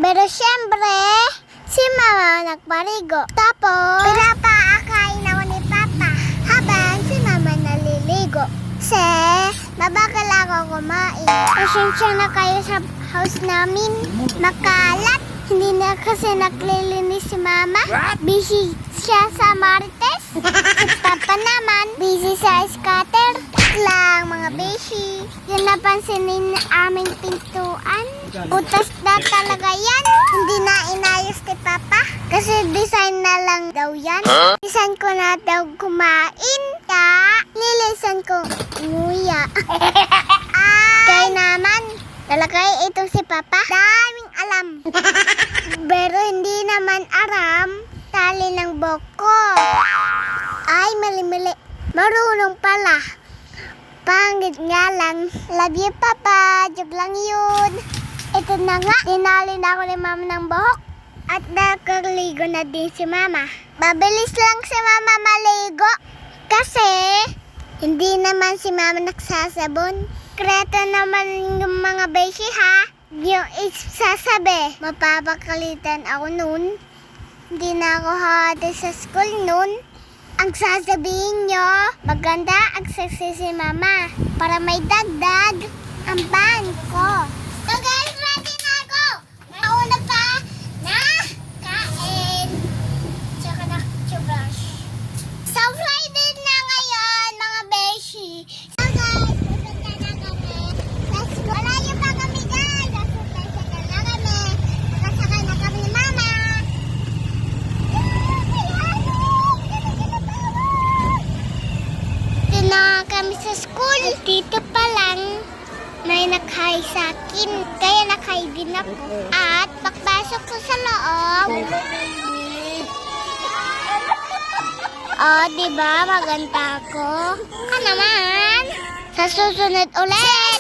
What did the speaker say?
Pero syempre, si mama nagparigo. Tapos, pinapaakain ako ni papa habang si mama naliligo. Kasi, mabagal ako kumain. Pasensya na kayo sa house namin. Makalat. Hindi na kasi naglilinis si mama. Busy siya sa marites. Si papa naman, busy sa scatter. Lang mga beshi. Yung napansinin na aming pintuan. Butas na talaga yan. Hindi na inayos ni papa. Kasi design na lang daw yan. Design ko na daw kumain. Nilisan ko nguya. Kaya naman, talagay itong si papa. Daming alam. Pero hindi naman aram. Tali ng boko. Ay, mali-mali. Marunong pala. Pangit nga lang. Love you, papa. Joke lang yun. Ito na nga. Tinali na ako ni mama ng buhok. At nakaligo na din si mama. Mabilis lang si mama maligo. Kasi, hindi naman si mama nagsasabon. Kreto naman yung mga beshi ha. Yung isasabi, mapapakalitan ako nun. Hindi na ako hati sa school nun. Ang sasabihin nyo, maganda ang sexy si mama para may dagdag ang ban ko. So guys, ready na ako! Nauna pa na kain. Tsaka na toothbrush. So Friday na ngayon mga beshi. So guys, pupunta na kami. Let's go. Malayo pa kami guys. Nasusunod na kami. Nakasakay na kami ni mama. Na kami sa school. Dito pa lang may nag-hi sa akin. Kaya nag-hi din ako. At pagpasok ko sa loob. Oh, diba? Maganda ako. Ka naman. Sa susunod ulit.